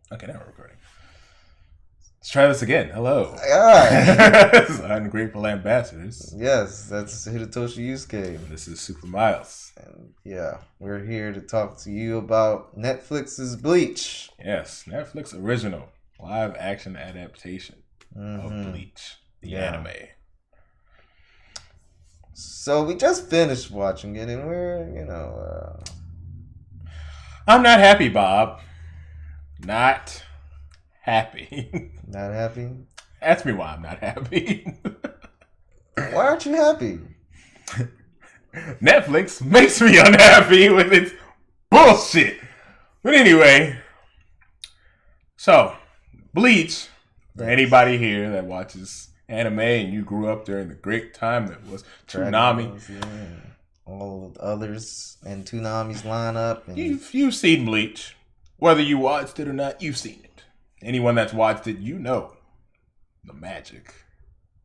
Okay, now we're recording. Let's try this again. Hello. Alright. Ungrateful Ambassadors. Yes, that's Hidetoshi Yusuke. This is Super Miles. And yeah, we're here to talk to you about Netflix's Bleach. Yes, Netflix original live action adaptation of Bleach, the anime. So we just finished watching it, and we're, I'm not happy, Bob. Not happy. not happy. Ask me why I'm not happy. Why aren't you happy? Netflix makes me unhappy with its bullshit. But anyway, so Bleach, for anybody here that watches anime and you grew up during the great time that was Toonami. All the others and Toonami's lineup. And You've seen Bleach. Whether you watched it or not, you've seen it. Anyone that's watched it, you know the magic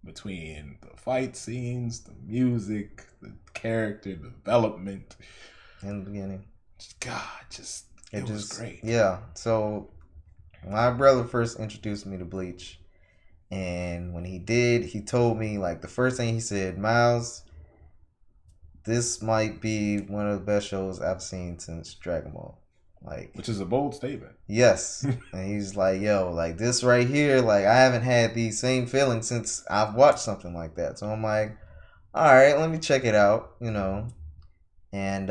between the fight scenes, the music, the character development. in the beginning. It was great. Yeah. So my brother first introduced me to Bleach. And when he did, he told me, like, the first thing he said, Miles, this might be one of the best shows I've seen since Dragon Ball. Like, Which is a bold statement. Yes. And he's like, yo, like, this right here, like, I haven't had these same feelings since I've watched something like that. So I'm like, all right, let me check it out, And,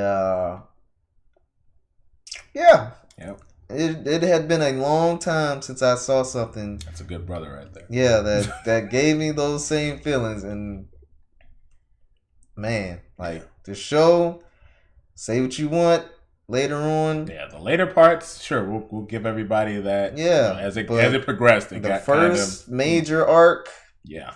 yeah. Yep. It had been a long time since I saw something. That's a good brother right there. Yeah, that gave me those same feelings. And, man, like, the show, say what you want. Later on, the later parts, sure, we'll give everybody that. Yeah, as it progressed, the first major arc. Yeah,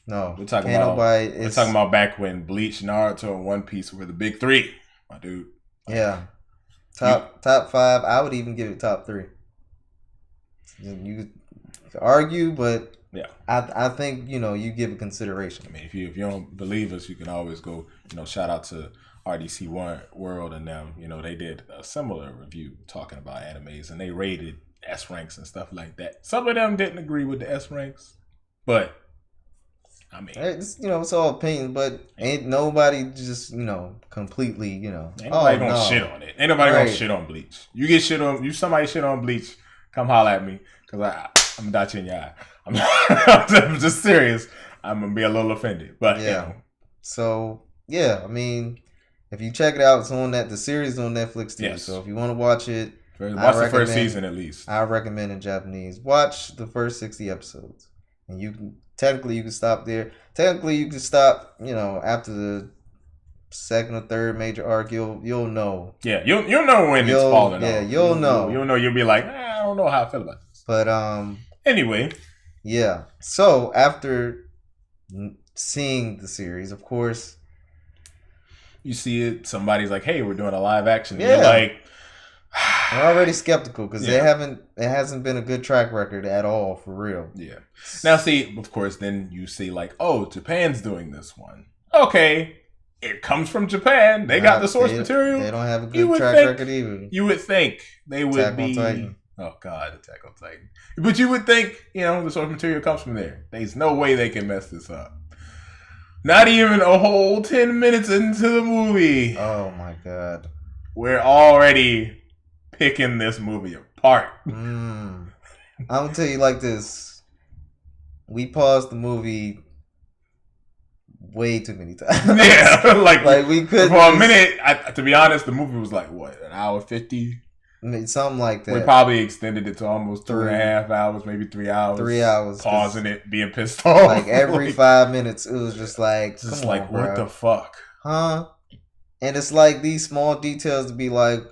no, we're talking about back when Bleach, Naruto, and One Piece were the big three, my dude. Yeah, top 5. I would even give it top 3. You could argue, but yeah, I think you give it consideration. I mean, if you don't believe us, you can always go. Shout out to RDC World and them, they did a similar review talking about animes, and they rated S ranks and stuff like that. Some of them didn't agree with the S ranks, but I mean, it's all opinion. But ain't nobody just completely ain't nobody gonna shit on it. Ain't nobody gonna shit on Bleach. You get shit on somebody shit on Bleach, come holler at me because I'm gonna dot you in your eye. I'm just serious. I'm gonna be a little offended, but So yeah, I mean. If you check it out, it's on the series is on Netflix too. Yes. So if you want to watch it, watch the first season at least. I recommend in Japanese. Watch the first 60 episodes, and you can stop there. Technically, you can stop. After the second or third major arc, you'll know. Yeah, you'll know when it's falling off. Yeah, you'll know. You'll know. You'll be like, I don't know how I feel about this. But anyway, yeah. So after seeing the series, of course. You see it, somebody's like, hey, we're doing a live action. And you're like, I'm already skeptical because it hasn't been a good track record at all, for real. Yeah. Now, see, of course, then you see like, oh, Japan's doing this one. Okay. It comes from Japan. They got the source material. They don't have a good track record either. You would think they would be. Oh, God, Attack on Titan. But you would think, the source material comes from there. There's no way they can mess this up. Not even a whole 10 minutes into the movie. Oh, my God. We're already picking this movie apart. I'm going to tell you like this. We paused the movie way too many times. Yeah. like we could. For a minute, to be honest, the movie was like, what, an hour 50? Something like that. We probably extended it to almost 2.5 hours, maybe 3 hours. 3 hours. Pausing it, being pissed off. Like every 5 minutes, it was just like, what the fuck? Huh? And it's like these small details to be like,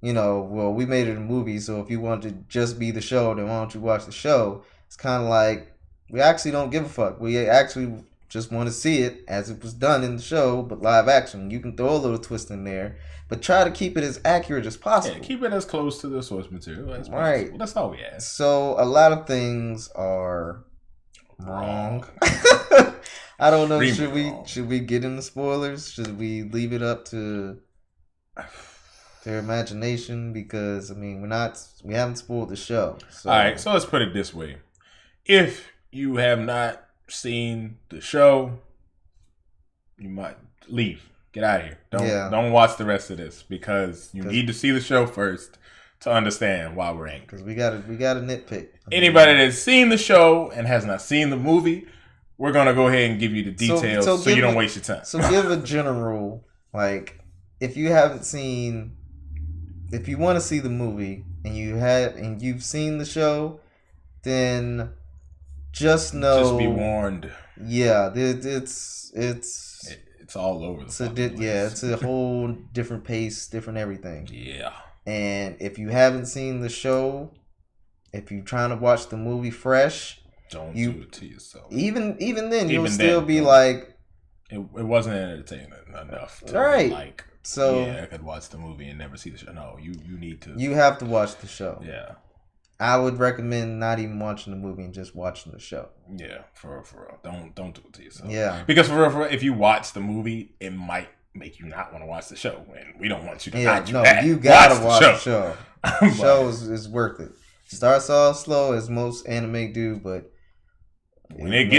well, we made it a movie, so if you want to just be the show, then why don't you watch the show? It's kind of like, we actually don't give a fuck. We actually just want to see it as it was done in the show, but live action. You can throw a little twist in there. But try to keep it as accurate as possible. Yeah, keep it as close to the source material as possible. Right. That's all we ask. So a lot of things are wrong. I don't know. Should we get into spoilers? Should we leave it up to their imagination, because I mean we haven't spoiled the show. So. All right, so let's put it this way: if you have not seen the show, you might leave. Get out of here. Don't watch the rest of this, because you need to see the show first to understand why we're angry. Because we got to nitpick. Anybody that's seen the show and has not seen the movie, we're gonna go ahead and give you the details so you don't waste your time. So give a general, like, if you want to see the movie and you've seen the show, then just know. Just be warned. Yeah, it's all over the place. It's a whole different pace, different everything. Yeah. And if you haven't seen the show, if you're trying to watch the movie fresh, don't do it to yourself. Even then, you'll still be like, it wasn't entertaining enough to right. Like, so I could watch the movie and never see the show. No, you need to. You have to watch the show. Yeah. I would recommend not even watching the movie and just watching the show. Yeah, for real. Don't do it to yourself. Yeah. Because for real, if you watch the movie, it might make you not want to watch the show, and we don't want you to not do that. You gotta watch the show. The show is worth it. Starts off slow as most anime do, but when it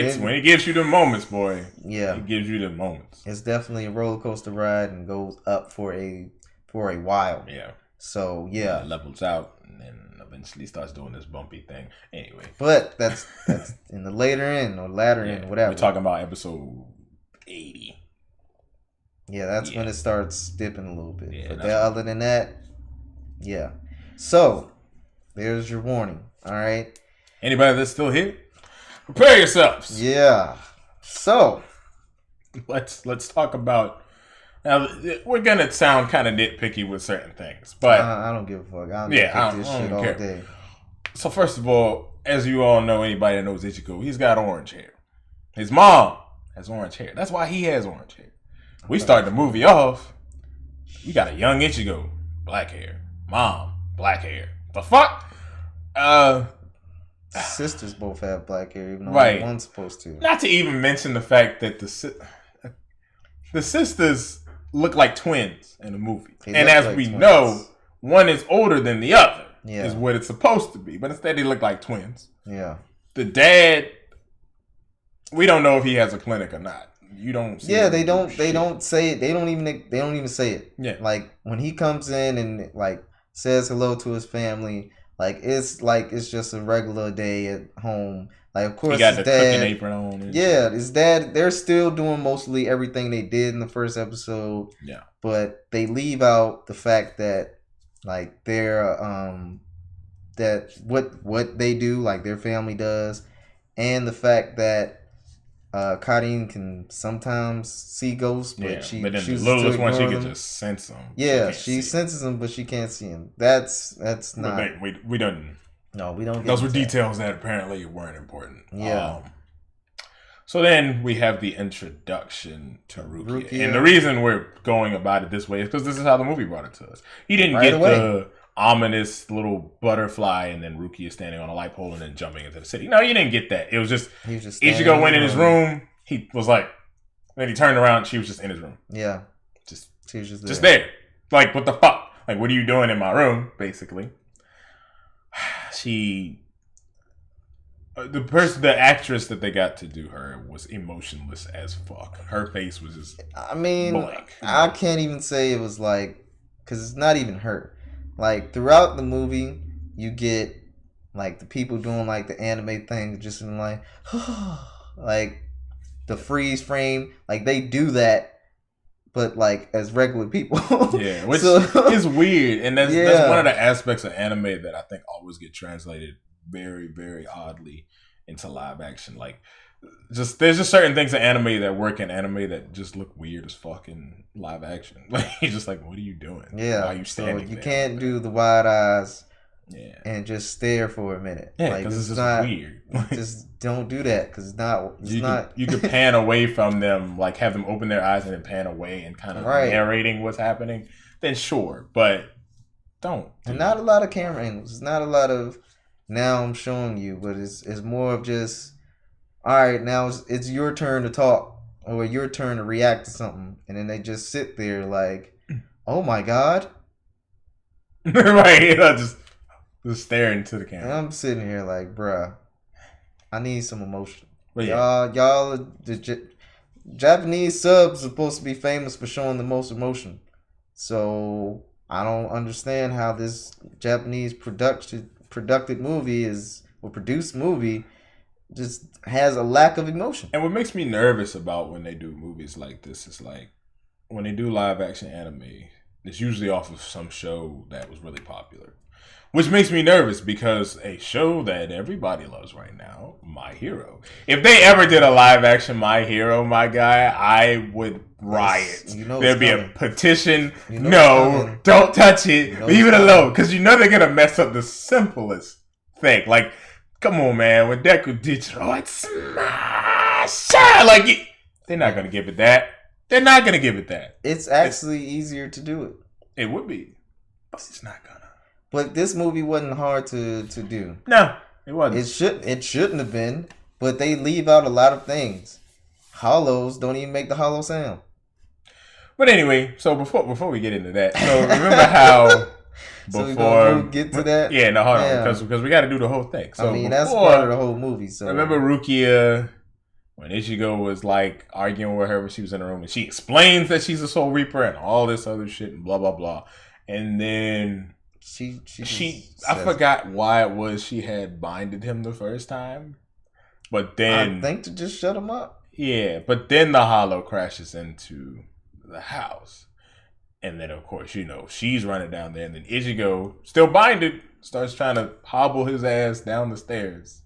gives you the moments, boy, yeah, it gives you the moments. It's definitely a roller coaster ride and goes up for a while. Yeah. So yeah, it levels out and then eventually starts doing this bumpy thing. Anyway, but that's in the later end or latter end, whatever. We're talking about episode 80. Yeah, that's when it starts dipping a little bit. Yeah, but other than that, yeah. So there's your warning. All right. Anybody that's still here, prepare yourselves. Yeah. So let's talk about. Now we're gonna sound kind of nitpicky with certain things, but I don't give a fuck. I don't this shit all day. So first of all, as you all know, anybody that knows Ichigo, he's got orange hair. His mom has orange hair. That's why he has orange hair. We start the movie off. We got a young Ichigo, black hair. Mom, black hair. The fuck? Sisters both have black hair, even though one's supposed to. Not to even mention the fact that the sisters look like twins in the movie. And as we know, one is older than the other. Yeah. Is what it's supposed to be. But instead they look like twins. Yeah. The dad, we don't know if he has a clinic or not. You don't see they don't say it. They don't even say it. Yeah. Like when he comes in and like says hello to his family, like it's just a regular day at home. Like of course he got his the dad, cooking apron on. Yeah, his dad, they're still doing mostly everything they did in the first episode. Yeah. But they leave out the fact that like they're that what they do, like their family does, and the fact that Karin can sometimes see ghosts, but but then the littlest one she can just sense them. Yeah, she senses them, but she can't see them. That's not. But we don't. No, we don't. Get those were details that apparently weren't important. Yeah. So then we have the introduction to Rukia. And the reason we're going about it this way is because this is how the movie brought it to us. He didn't get the ominous little butterfly and then Rukia standing on a light pole and then jumping into the city. No, you didn't get that. It was just Ichigo went in his room. He was like, then he turned around. She was just in his room. Yeah. She was just there. Like, what the fuck? Like, what are you doing in my room, basically? The actress that they got to do her was emotionless as fuck. Her face was just blank. I can't even say it was like, because it's not even her. Like throughout the movie, you get like the people doing like the anime thing, just in like, like the freeze frame. Like they do that, but like as regular people. Yeah, which is weird, and that's one of the aspects of anime that I think always get translated very, very oddly into live action. Like, there's just certain things in anime that work in anime that just look weird as fuck in live action. Like, you're just like, what are you doing? Yeah, why are you standing so you can't do the wide eyes. Yeah, and just stare for a minute. Yeah, because it's just not weird. Just don't do that because it's not. You could pan away from them, like have them open their eyes and then pan away and kind of narrating what's happening. Then sure, but don't. And not a lot of camera angles. It's not a lot of. Now I'm showing you, but it's more of just. All right, now it's your turn to talk or your turn to react to something, and then they just sit there like, oh my god. Right, just staring to the And camera. I'm sitting here like, bruh, I need some emotion. But yeah, Japanese subs are supposed to be famous for showing the most emotion. So I don't understand how this Japanese produced movie just has a lack of emotion. and what makes me nervous about when they do movies like this is like when they do live action anime, it's usually off of some show that was really popular. Which makes me nervous because a show that everybody loves right now, My Hero. If they ever did a live action My Hero, my guy, I would riot. There'd be a petition. No, don't touch it. Leave it alone. Because you know they're going to mess up the simplest thing. Like, come on, man. When Deku Digital, it's smash. Like, they're not going to give it that. They're not going to give it that. It's actually easier to do it. It would be. But it's not going to. But this movie wasn't hard to do. No, it wasn't. It shouldn't have been, but they leave out a lot of things. Hollows don't even make the hollow sound. But anyway, so before we get into that, so remember how before we get to that? Yeah, no, hold on, because we got to do the whole thing. So I mean, that's part of the whole movie. So remember Rukia when Ichigo was like arguing with her when she was in the room, and she explains that she's a Soul Reaper and all this other shit and blah blah blah, and then. I forgot why it was she had binded him the first time, but then I think to just shut him up. Yeah, but then the hollow crashes into the house, and then of course she's running down there, and then Ichigo, still binded, starts trying to hobble his ass down the stairs,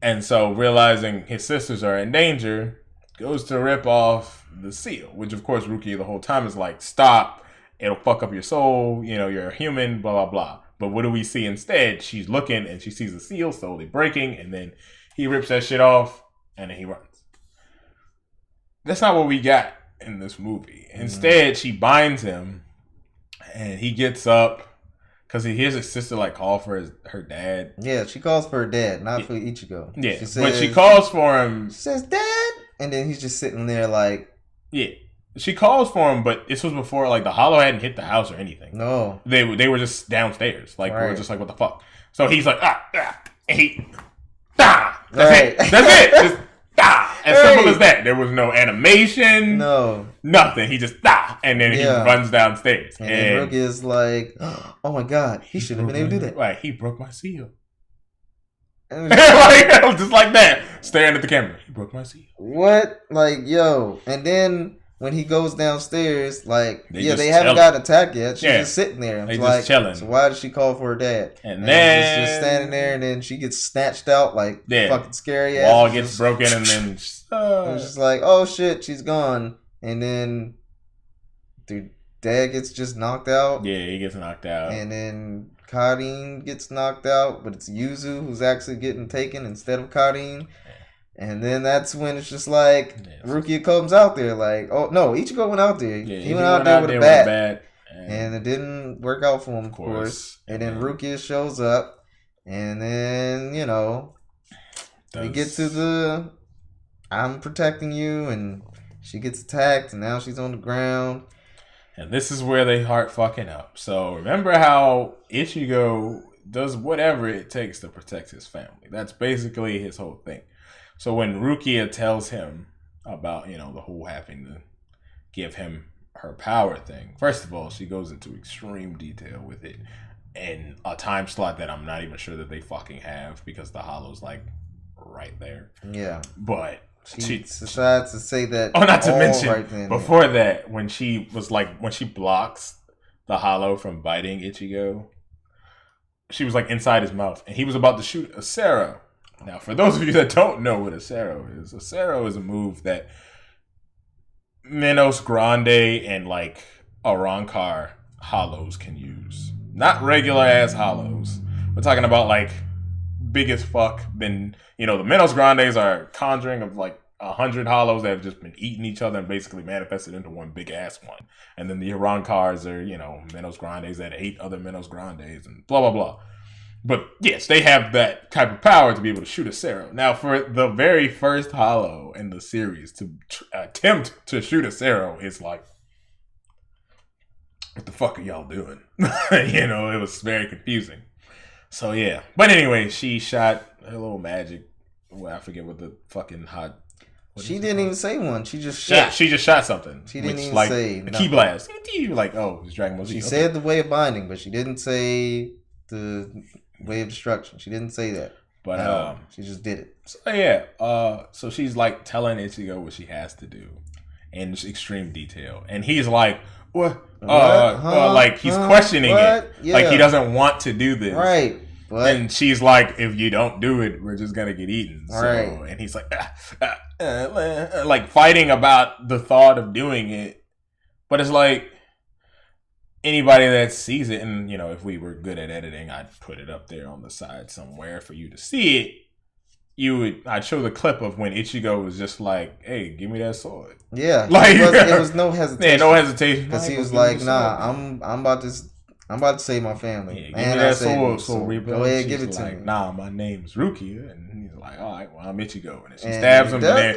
and so realizing his sisters are in danger, goes to rip off the seal, which of course Rukia the whole time is like, stop. It'll fuck up your soul. You're a human, blah, blah, blah. But what do we see instead? She's looking and she sees the seal slowly breaking, and then he rips that shit off and then he runs. That's not what we got in this movie. Instead, she binds him and he gets up because he hears his sister like call for her dad. Yeah, she calls for her dad, not for Ichigo. Yeah, but she calls for him. She says, Dad! And then he's just sitting there like... Yeah. She calls for him, but this was before like the hollow hadn't hit the house or anything. No, they were just downstairs. Like we were just like, what the fuck? So he's like, and he, That's it. That's it. Just as simple as that. There was no animation. No, nothing. He just and then he runs downstairs. And Rook is like, oh my god, he should have been able to do that. Right, he broke my seal. Just like that, staring at the camera. He broke my seal. What? Like, yo, and then. When he goes downstairs, like, they haven't got attacked yet. She's just sitting there. They just chilling. So why did she call for her dad? And then he's just standing there, and then she gets snatched out like fucking scary ass. Wall gets broken, and then it's just like, oh shit, she's gone. And then dude, dad gets just knocked out. Yeah, he gets knocked out. And then Karin gets knocked out, but it's Yuzu who's actually getting taken instead of Karin. And then that's when it's just like Rukia comes out there like, oh no, Ichigo went out there. Yeah, he went out there with a bat. And it didn't work out for him, of course. And then Rukia shows up, and then we get to the I'm protecting you, and she gets attacked, and now she's on the ground. And this is where they heart fucking up. So remember how Ichigo does whatever it takes to protect his family. That's basically his whole thing. So when Rukia tells him about, the whole having to give him her power thing, first of all, she goes into extreme detail with it in a time slot that I'm not even sure that they fucking have because the hollow's like right there. Yeah. But she decides to say that. Oh, not to mention, before that, when she blocks the hollow from biting Ichigo, she was like inside his mouth and he was about to shoot a Acero. Now, for those of you that don't know what Acero is a move that Minos Grande and like Arrancar hollows can use. Not regular ass hollows. We're talking about like big as fuck. The Minos Grandes are conjuring of like 100 hollows that have just been eating each other and basically manifested into one big ass one. And then the Arrancars are, Minos Grandes that ate other Minos Grandes and blah, blah, blah. But yes, they have that type of power to be able to shoot Acero. Now, for the very first hollow in the series to attempt to shoot Acero is like what the fuck are y'all doing? You know, it was very confusing. So yeah, but anyway, she shot her little magic. Well, I forget what the fucking hot. She didn't even say one. She just shot. Yeah, she just shot something. She didn't even like, say a key blast. Like, oh, it's Dragon Ball Z. She said the way of binding, but she didn't say the way of destruction. She didn't say that. But she just did it. So yeah. So she's like telling Ichigo what she has to do in extreme detail, and he's like, what? Like he's questioning it. Yeah. Like he doesn't want to do this. Right. But, and she's like, if you don't do it, we're just gonna get eaten. So, right. And he's like, like fighting about the thought of doing it. But it's like anybody that sees it, and you know, if we were good at editing, I'd put it up there on the side somewhere for you to see it. I'd show the clip of when Ichigo was just like, "Hey, give me that sword." Yeah, like it was no hesitation. Yeah, no hesitation. Because he was like, "Nah, I'm about to save my family." Yeah, give me that sword, so go ahead, give it to like, me. Nah, my name's Rukia, and he's like, "All right, well, I'm Ichigo," and she stabs him, and then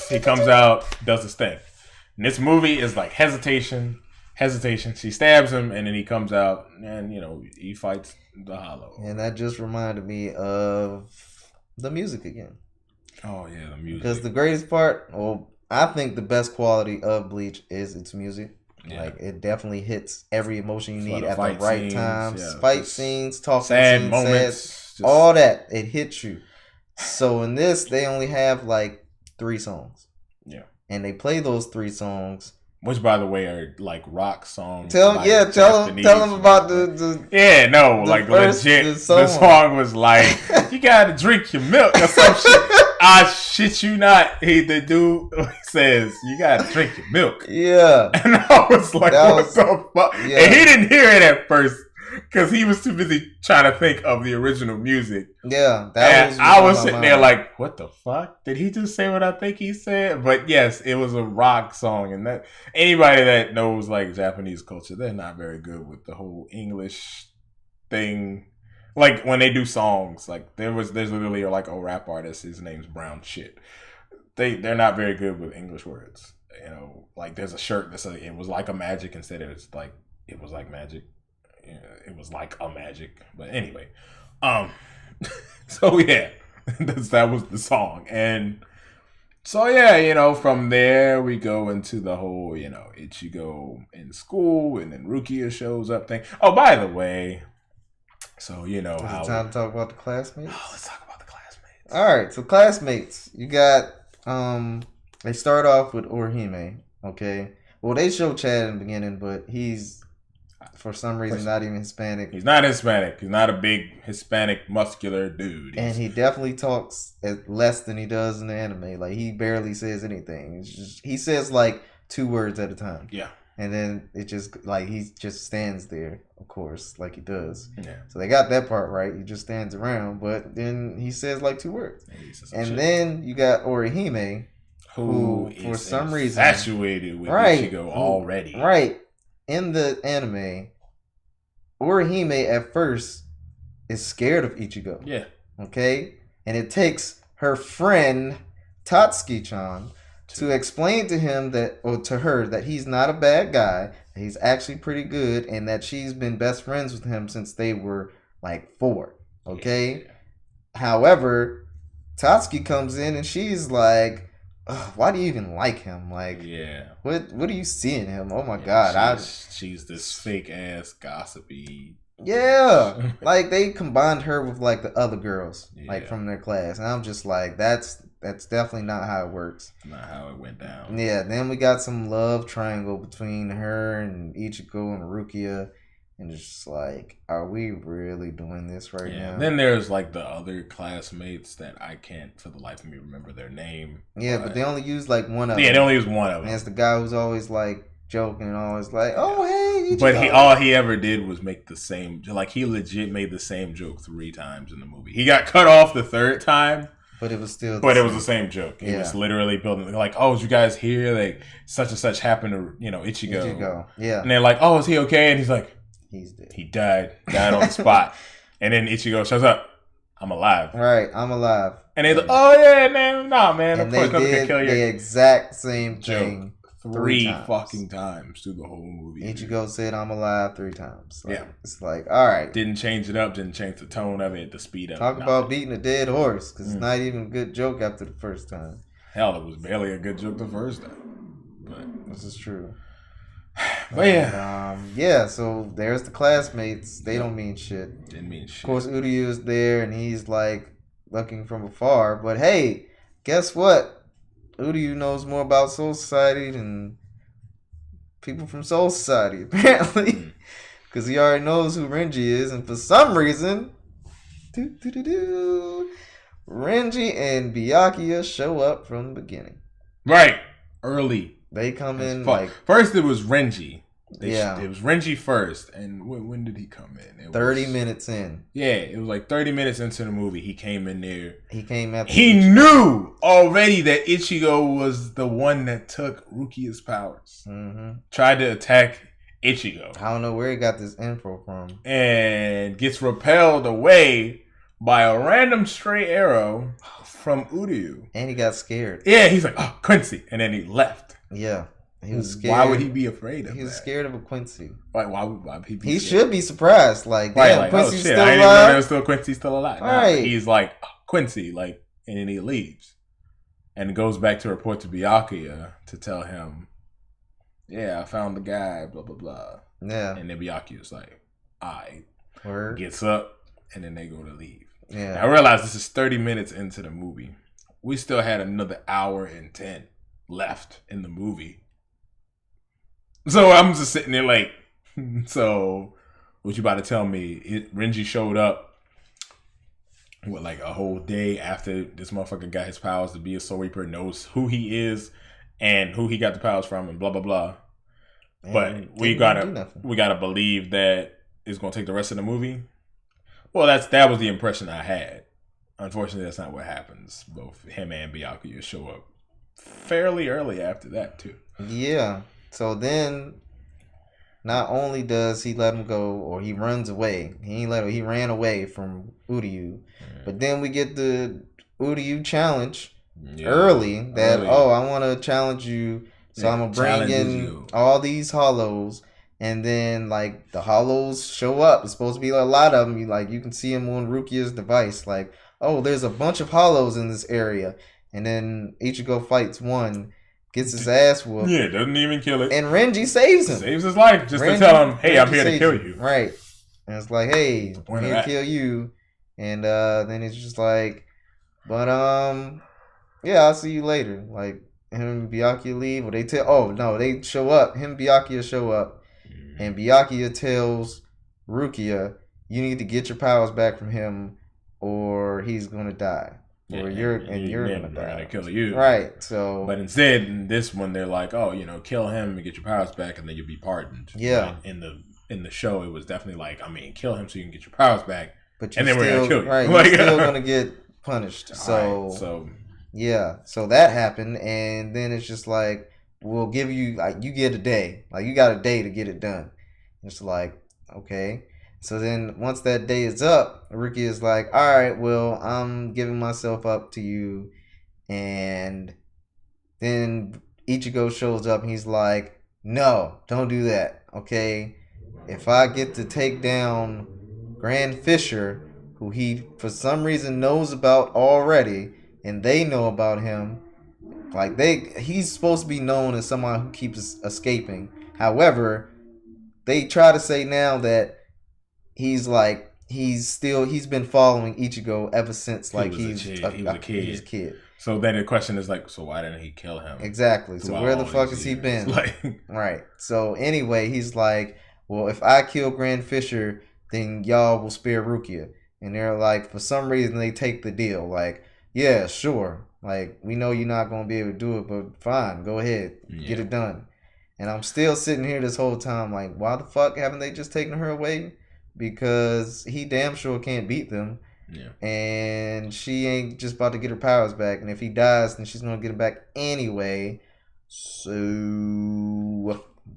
he comes out, does his thing. And this movie is like hesitation. She stabs him, and then he comes out, and you know he fights the Hollow. And that just reminded me of the music again. Oh yeah, the music. Because the greatest part, well, I think the best quality of Bleach is its music. Yeah. Like it definitely hits every emotion you need at the right times. Yeah, fight scenes, talking sad scenes, moments, all that. It hits you. So in this, they only have like 3 songs. Yeah, and they play those 3 songs. Which, by the way, are like rock songs. Tell them about the yeah, no, like legit. The song was like, "You gotta drink your milk" or some shit. I shit you not. The dude says, "You gotta drink your milk." Yeah, and I was like, "What the fuck?" Yeah. And he didn't hear it at first because he was too busy trying to think of the original music. Yeah, I was sitting there like, "What the fuck? Did he just say what I think he said?" But yes, it was a rock song, and that anybody that knows like Japanese culture, they're not very good with the whole English thing. Like when they do songs, like there's literally like a rap artist, his name's Brown Shit. They're not very good with English words. You know, like there's a shirt that says it was like a magic instead of it's like it was like magic. It was like a magic, but anyway, so yeah, that was the song, and so yeah, you know, from there we go into the whole, you know, Ichigo in school, and then Rukia shows up thing. Oh, by the way, so you know, is it time to talk about the classmates? Oh, let's talk about the classmates. All right, so classmates, you got they start off with Orihime, okay. Well, they show Chad in the beginning, but he's for some reason not even Hispanic. He's not Hispanic. He's not a big Hispanic muscular dude. And he definitely talks less than he does in the anime. Like he barely says anything. He says like 2 words at a time. Yeah. And then it just like he just stands there, of course, like he does. Yeah. So they got that part right. He just stands around, but then he says like 2 words. And then you got Orihime, who for some reason infatuated with Ichigo already. Right. In the anime, Orihime at first is scared of Ichigo. Yeah. Okay? And it takes her friend Tatsuki-chan to explain to him to her that he's not a bad guy, that he's actually pretty good, and that she's been best friends with him since they were like 4. Okay? Yeah. However, Tatsuki comes in and she's like, why do you even like him? Like, yeah, what do you see in him? Oh my god, she's this fake ass gossipy. Yeah, like they combined her with like the other girls, like from their class, and I'm just like, that's definitely not how it works. Not how it went down. Yeah, then we got some love triangle between her and Ichigo and Rukia. And it's just like, are we really doing this right now? Then there's like the other classmates that I can't for the life of me remember their name. Yeah, but they only use like one of them. Yeah, they only use one of them. And it's the guy who's always like joking and always like, oh, hey. But all he ever did was make the same, like he legit made the same joke 3 times in the movie. He got cut off the 3rd time. But it was still it was the same joke. He was literally building like, oh, did you guys hear like such and such happened to, you know, Ichigo. Yeah. And they're like, oh, is he okay? And he's like, he's dead. He died on the spot. And then Ichigo shows up. I'm alive. Right, I'm alive. And they're like, oh yeah, man, nah, man. And of course, nothing can kill you. The exact same thing Three fucking times through the whole movie. Ichigo said, "I'm alive" 3 times. Like, yeah. It's like, all right. Didn't change it up. Didn't change the tone of it. The speed of Talk it. about beating a dead horse. Because it's not even a good joke after the first time. Hell, it was barely a good joke the first time. But this is true. But yeah. Yeah, so there's the classmates. They don't mean shit. Didn't mean shit. Of course, Uryu is there, and he's like looking from afar. But hey, guess what? Uryu knows more about Soul Society than people from Soul Society, apparently. Because he already knows who Renji is. And for some reason, Renji and Byakuya show up from the beginning. Right. Early. They come in like... First, it was Renji. It was Renji first. And when did he come in? 30 minutes in. Yeah, it was like 30 minutes into the movie. He came in there. He came after He knew already that Ichigo was the one that took Rukia's powers. Mm-hmm. Tried to attack Ichigo. I don't know where he got this info from. And gets repelled away by a random stray arrow from Uryu. And he got scared. Yeah, he's like, oh, Quincy. And then he left. Yeah. He was scared. Why would he be afraid of that? He was scared of a Quincy. Like, why would he be He scared? should be surprised. Like, damn, like, Quincy's oh, shit, still I didn't alive. know there was still Quincy still alive. Right. He's like, oh, Quincy, like, and then he leaves. And goes back to report to Byakuya to tell him, yeah, I found the guy, blah, blah, blah. Yeah. And then Byakuya's like, alright. Word. Gets up, and then they go to leave. Yeah. Now, I realize this is 30 minutes into the movie. We still had another hour and 10 left in the movie. So I'm just sitting there like, so what you about to tell me? Renji showed up, what, like a whole day after this motherfucker got his powers to be a Soul Reaper, knows who he is and who he got the powers from and blah, blah, blah. And but we gotta believe that it's gonna take the rest of the movie. Well, that was the impression I had. Unfortunately, that's not what happens. Both him and Byakuya show up fairly early after that too. Yeah. So then, not only does he let him go, or he runs away. He ran away from Uryu. But then we get the Uryu challenge early. I want to challenge you. So I'm gonna bring in all these hollows, and then like the hollows show up. It's supposed to be a lot of them. You can see them on Rukia's device. Like, oh, there's a bunch of hollows in this area, and then Ichigo fights one. Gets his ass whooped. Yeah, doesn't even kill it. And Renji saves him. Saves his life just to tell him, hey, I'm here to kill you. Right. And it's like, hey, I'm here to kill you. And then it's just like, but yeah, I'll see you later. Like, him and Byakuya leave. Or they show up. Him and Byakuya show up. And Byakuya tells Rukia, you need to get your powers back from him or he's gonna die. Or you're gonna die. Gonna kill you. Right. So but instead in this one they're like, oh, kill him and get your powers back and then you'll be pardoned. Yeah. But in the show it was definitely like, kill him so you can get your powers back. But and then we're gonna kill you. Right, you're still gonna get punished. So yeah. So that happened, and then it's just like, we'll give you you get a day. Like, you got a day to get it done. It's like, okay. So then once that day is up, Rukia is like, all right, well, I'm giving myself up to you. And then Ichigo shows up and he's like, no, don't do that. Okay. If I get to take down Grand Fisher, who he for some reason knows about already, and they know about him, he's supposed to be known as someone who keeps escaping. However, they try to say now that he's been following Ichigo ever since he was a kid. So then the question is like, so why didn't he kill him? Exactly. So where the fuck has he been? Right. So anyway, he's like, well, if I kill Grand Fisher, then y'all will spare Rukia. And they're like, for some reason they take the deal. Like, yeah, sure. Like, we know you're not gonna be able to do it, but fine, go ahead, get it done. And I'm still sitting here this whole time like, why the fuck haven't they just taken her away? Because he damn sure can't beat them. Yeah. And she ain't just about to get her powers back. And if he dies, then she's going to get it back anyway. So,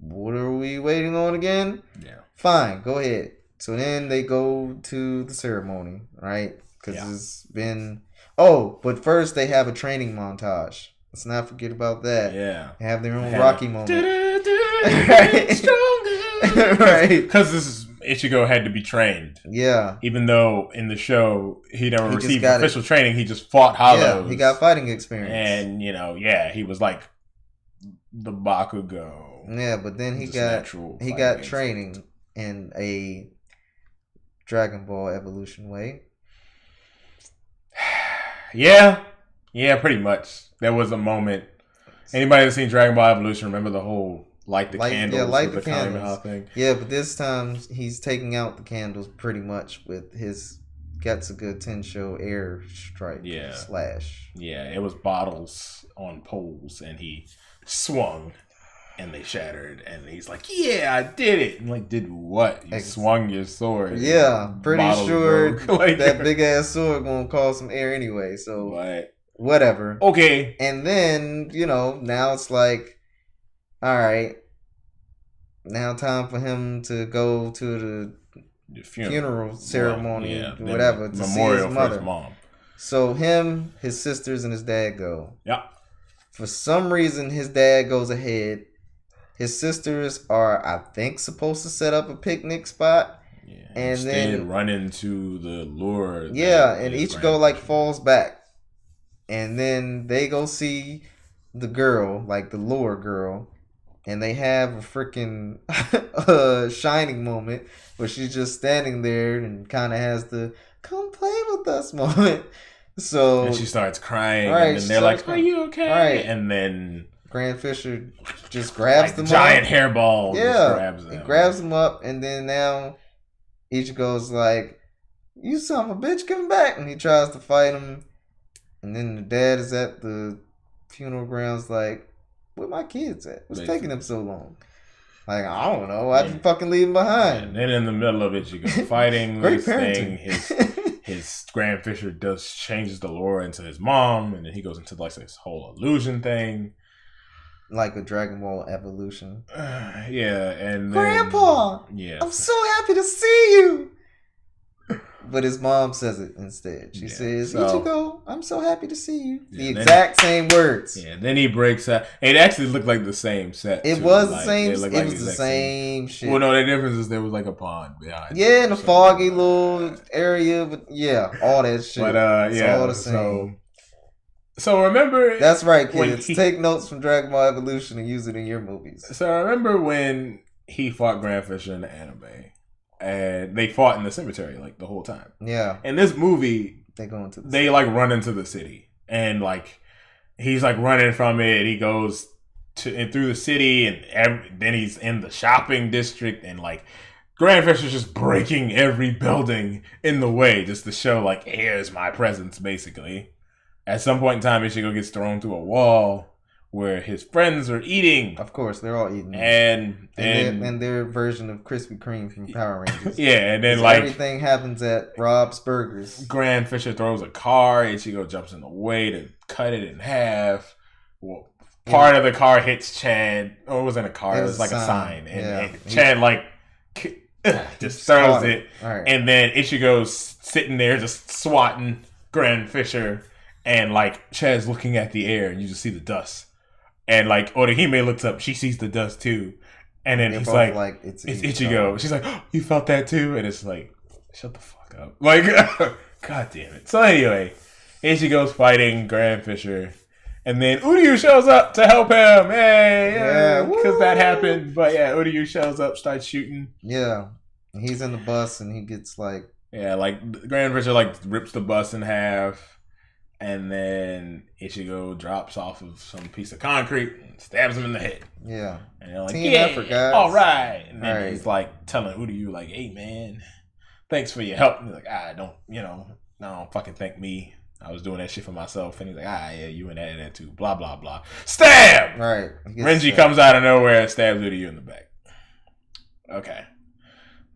what are we waiting on again? Yeah. Fine, go ahead. So then they go to the ceremony, right? Because it's been... Oh, but first they have a training montage. Let's not forget about that. Yeah. Have their own Rocky moment. Right. Stronger. Right. Because this is Ichigo had to be trained. Yeah. Even though in the show he never received official training, he just fought hollows. Yeah, he got fighting experience. And, he was like the Bakugo. Yeah, but then he got training in a Dragon Ball evolution way. Yeah, pretty much. There was a moment. Anybody that's seen Dragon Ball Evolution, remember the whole light the candles? Yeah, light the candles. Thing? Yeah, but this time he's taking out the candles pretty much with his Getsuga Tensho air strike. Yeah. Slash. Yeah, it was bottles on poles, and he swung. And they shattered, and he's like, "Yeah, I did it." I'm like, "Did what? You swung your sword." Yeah, pretty sure like, that big ass sword gonna cause some air anyway. So whatever. Okay. And then now it's like, all right, now time for him to go to the funeral ceremony, whatever, to see his mother. Mom. So him, his sisters, and his dad go. Yeah. For some reason, his dad goes ahead. His sisters are, I think, supposed to set up a picnic spot. Yeah, and then run into the lure. Yeah, and Ichigo falls back. And then they go see the girl, like the lure girl. And they have a freaking shining moment where she's just standing there and kind of has the come play with us moment. So and she starts crying. Right, and they're like, are you okay? Right. And then Grand Fisher just grabs them giant up. hairball. Yeah, grabs them. He grabs them up, and then now Ichigo's like, "You son of a bitch, come back!" And he tries to fight him, and then the dad is at the funeral grounds, like, "Where my kids at? What's taking them so long?" Like, I don't know. Why'd you fucking leave them behind? And then in the middle of it, you go fighting this thing. His Grand Fisher changes the lore into his mom, and then he goes into this whole illusion thing. Like a Dragon Ball evolution. Yeah, and then, Grandpa! Yeah. I'm so happy to see you! But his mom says it instead. She says, Ichigo, I'm so happy to see you. The exact same words. Yeah, then he breaks out. It actually looked like the same set. It was the same. It was the same shit. Well, no, the difference is there was like a pond behind. Yeah, in a foggy little area. But yeah, all that shit. But it's all the same. So remember... That's right, kids. Take notes from Dragon Ball Evolution and use it in your movies. So I remember when he fought Grand Fisher in the anime. And they fought in the cemetery the whole time. Yeah. In this movie, they run into the city. And he's running from it. He goes through the city, and then he's in the shopping district, and Grand Fisher's just breaking every building in the way just to show here's my presence, basically. At some point in time, Ichigo gets thrown through a wall where his friends are eating. Of course, they're all eating. And their version of Krispy Kreme from Power Rangers. Yeah, and then everything happens at Rob's Burgers. Grand Fisher throws a car. Ichigo jumps in the way to cut it in half. Well, part of the car hits Chad. Oh, it wasn't a car. It was a sign. And Chad just throws it. Right. And then Ichigo's sitting there just swatting Grand Fisher. And Chad's looking at the air, and you just see the dust. And Orihime looks up, she sees the dust too. And then he's like, it's Ichigo. She's like, oh, you felt that too? And it's like, shut the fuck up. God damn it. So anyway, Ichigo's fighting Grand Fisher. And then Uryu shows up to help him. Hey, yeah, because that happened. But yeah, Uryu shows up, starts shooting. Yeah. He's in the bus, and he gets Grand Fisher rips the bus in half. And then Ichigo drops off of some piece of concrete and stabs him in the head. Yeah. And they're like, team effort, guys. All right. And then he's telling Uryu, hey, man, thanks for your help. And he's like, I don't fucking thank me. I was doing that shit for myself. And he's like, yeah, you and that too. Blah, blah, blah. Stab! Right. Renji comes out of nowhere and stabs Uryu in the back. Okay.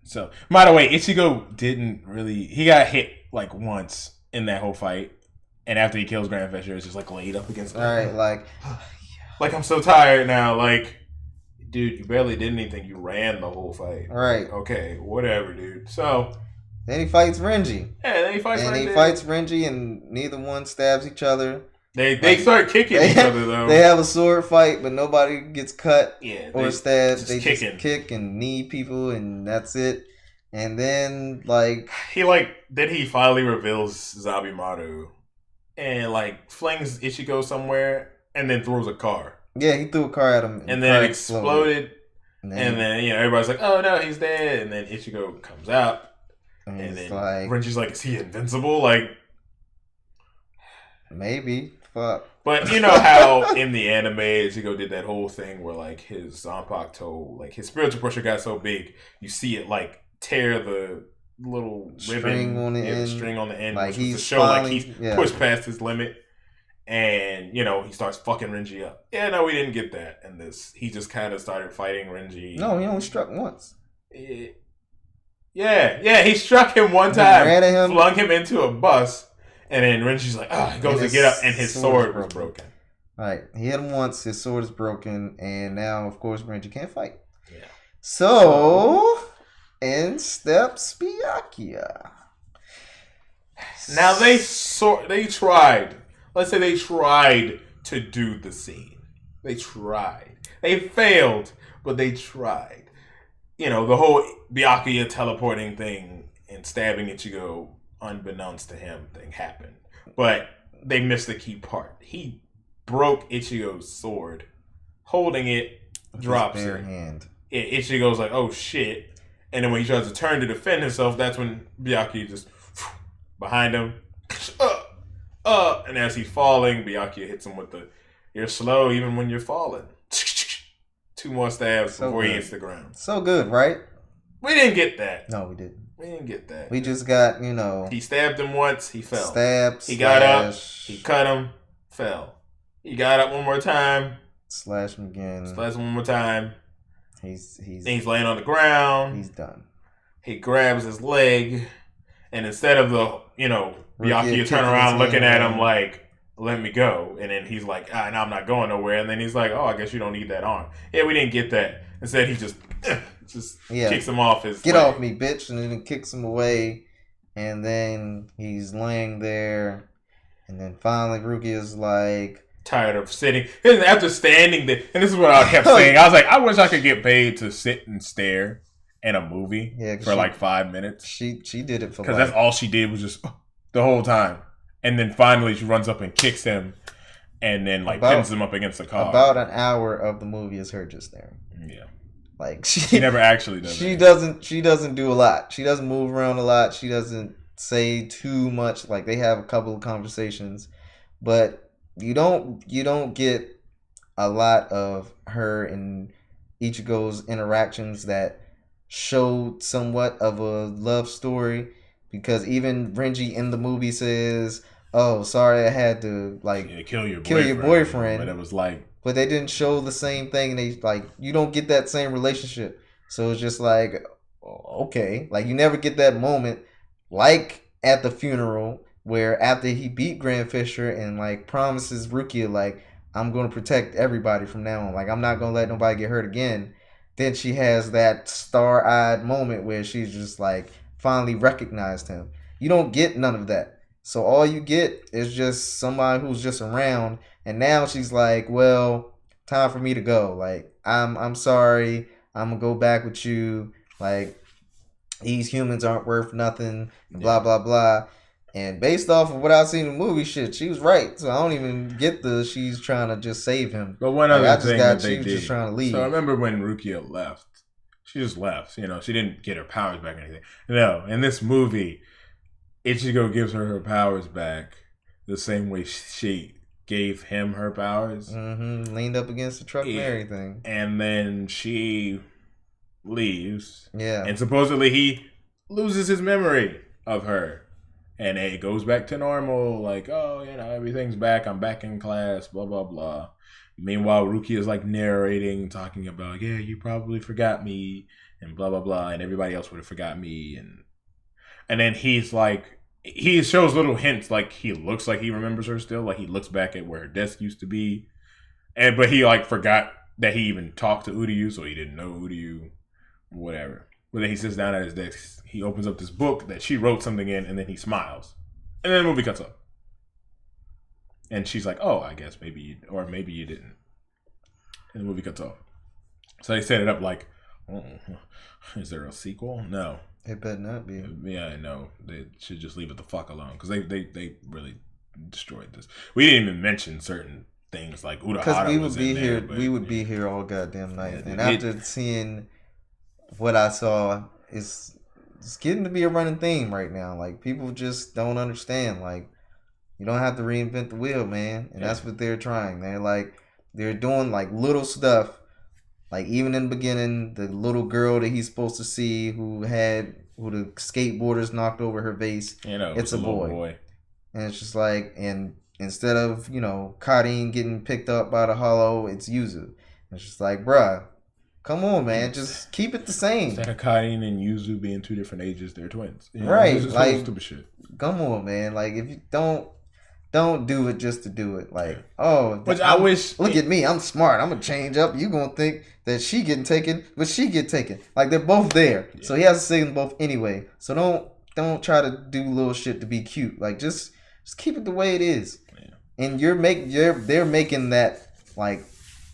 So, by the way, Ichigo didn't really... He got hit, once in that whole fight. And after he kills Grand Fisher, it's just laid up against him. All right, I'm so tired now. Dude, you barely did anything. You ran the whole fight. Right. Okay, whatever, dude. So then he fights Renji. Yeah, then he fights Renji. And he fights Renji, and neither one stabs each other. They start kicking each other though. They have a sword fight, but nobody gets cut or stabbed. Just they kicking. just kick and knee people, and that's it. And then then he finally reveals Zabimaru and flings Ichigo somewhere and then throws a car. Yeah, he threw a car at him, and then it exploded. And then everybody's like, "Oh no, he's dead!" And then Ichigo comes out, and then Renji's like, "Is he invincible?" Like, maybe. Fuck. But you know how in the anime, Ichigo did that whole thing where his Zanpakuto, his spiritual pressure got so big, you see it tear the little string on the end. The string on the end, which he's to show he's pushed past his limit, and he starts fucking Renji up. Yeah, no, we didn't get that in this. He just kind of started fighting Renji. No, he only struck once. Yeah, he struck him one time, ran at him, flung him into a bus, and then Renji's like, he goes to get up, and his sword was broken. All right, he hit him once, his sword is broken, and now, of course, Renji can't fight. Yeah. So in steps Byakuya. Now they tried. Let's say they tried to do the scene. They tried. They failed, but they tried. The whole Byakuya teleporting thing and stabbing Ichigo unbeknownst to him thing happened. But they missed the key part. He broke Ichigo's sword. Holding it, drops it. Hand. Ichigo's like, oh shit. And then when he tries to turn to defend himself, that's when Byakuya just behind him. And as he's falling, Byakuya hits him with you're slow even when you're falling. 2 more stabs before he hits the ground. So good, right? We didn't get that. No, we didn't. We didn't get that. We just got, He stabbed him once, he fell. He got up, he cut him, fell. He got up one more time. Slash him again. Slash him one more time. He's laying on the ground. He's done. He grabs his leg, and instead of Byakuya turn around looking at him like, let me go. And then he's like, now I'm not going nowhere. And then he's like, I guess you don't need that arm. Yeah, we didn't get that. Instead, he just kicks him off his Get leg. Off me, bitch. And then he kicks him away. And then he's laying there. And then finally, Rukia's like... tired of sitting. After standing there, and this is what I kept saying. I was like, I wish I could get paid to sit and stare in a movie for 5 minutes. She did it for because that's all she did was just the whole time. And then finally she runs up and kicks him and then pins him up against the car. About an hour of the movie is her just there. Yeah. She never actually does. She doesn't do a lot. She doesn't move around a lot. She doesn't say too much. They have a couple of conversations, but you don't get a lot of her and Ichigo's interactions that showed somewhat of a love story. Because even Renji in the movie says, "Oh, sorry, I had to kill your boyfriend." But it was but they didn't show the same thing. They you don't get that same relationship. So it's just okay, you never get that moment at the funeral where after he beat Grand Fisher and promises Rukia I'm going to protect everybody from now on. I'm not going to let nobody get hurt again. Then she has that star-eyed moment where she's just finally recognized him. You don't get none of that. So all you get is just somebody who's just around. And now she's well, time for me to go. I'm sorry. I'm gonna go back with you. These humans aren't worth nothing. Blah blah blah. And based off of what I've seen in the movie, she was right. So I don't even get she's trying to just save him. But one other thing that they did, just trying to leave. So I remember when Rukia left. She just left. She didn't get her powers back or anything. No, in this movie, Ichigo gives her powers back the same way she gave him her powers. Mm-hmm. Leaned up against the truck and everything. And then she leaves. Yeah. And supposedly he loses his memory of her. And it goes back to normal. Everything's back. I'm back in class. Blah, blah, blah. Meanwhile, Ruki is narrating, talking about, yeah, you probably forgot me, and blah blah blah, and everybody else would have forgot me, and then he's he shows little hints, he looks like he remembers her still, he looks back at where her desk used to be, but he forgot that he even talked to Uryu, so he didn't know Uryu, whatever. But then he sits down at his desk, he opens up this book that she wrote something in, and then he smiles, and then the movie cuts up. And she's like, "Oh, I guess maybe you, or maybe you didn't." And the movie cuts off. So they set it up like, oh, is there a sequel? No. It better not be. Yeah, no. They should just leave it the fuck alone because they really destroyed this. We didn't even mention certain things like Urahara because we would was be in here. there, We would be here all goddamn night. Yeah, and after seeing what I saw, it's getting to be a running theme right now. Like people just don't understand. Like you don't have to reinvent the wheel, man. And that's what they're trying. They're doing like little stuff. Like even in the beginning, the little girl that he's supposed to see who the skateboarders knocked over her vase. It's a boy. And it's just like, and instead of, Karin getting picked up by the hollow, it's Yuzu. It's just like, bruh, come on, man. Just keep it the same. Instead of Karin and Yuzu being two different ages, they're twins. Right. Like, stupid shit. Come on, man. Like, if you don't do it just to do it. Like, which I wish. Look at me. I'm smart. I'm going to change up. You going to think that she getting taken, but she get taken. Like, they're both there. Yeah. So he has to say them both anyway. So don't try to do little shit to be cute. Like, just keep it the way it is. Yeah. And they're making that like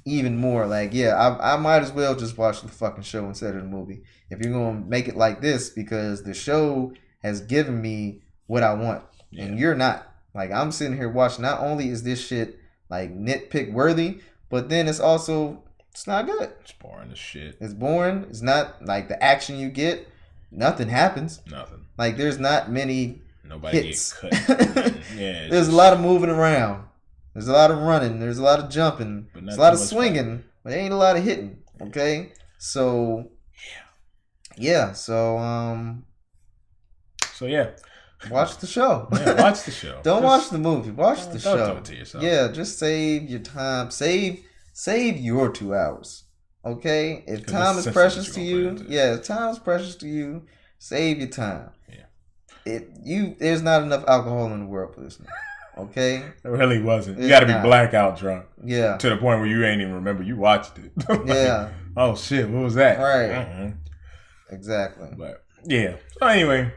even more like, yeah, I might as well just watch the fucking show instead of the movie. If you're gonna make it like this, because the show has given me what I want, and you're not. Like I'm sitting here watching. Not only is this shit like nitpick worthy, but then it's not good. It's boring as shit. It's boring. It's not like the action you get. Nothing happens. Nothing. Like there's not many. Nobody hits. Gets cut. There's a lot of moving around. There's a lot of running. There's a lot of jumping. There's a lot of swinging. Fun. But there ain't a lot of hitting. Okay? So yeah. So yeah. Watch the show. Yeah, watch the show. Don't watch the movie. Watch the show. Don't do it to yourself. Yeah, just save your time. Save your 2 hours. Okay? If time is precious to you, if time is precious to you, save your time. Yeah. There's not enough alcohol in the world for this now. Okay? It really wasn't. You got to be blackout drunk. Yeah. To the point where you ain't even remember you watched it. Like, yeah. Oh shit, what was that? Right. Mm-hmm. Exactly. But yeah. So anyway,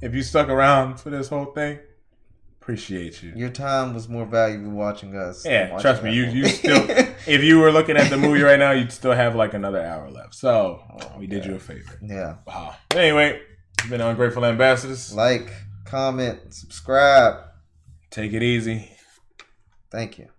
if you stuck around for this whole thing, appreciate you. Your time was more valuable watching us. Yeah, trust me. You still, if you were looking at the movie right now, you'd still have like another hour left. So we did you a favor. Yeah. Wow. Anyway, it's been Ungrateful Ambassadors. Like, comment, subscribe. Take it easy. Thank you.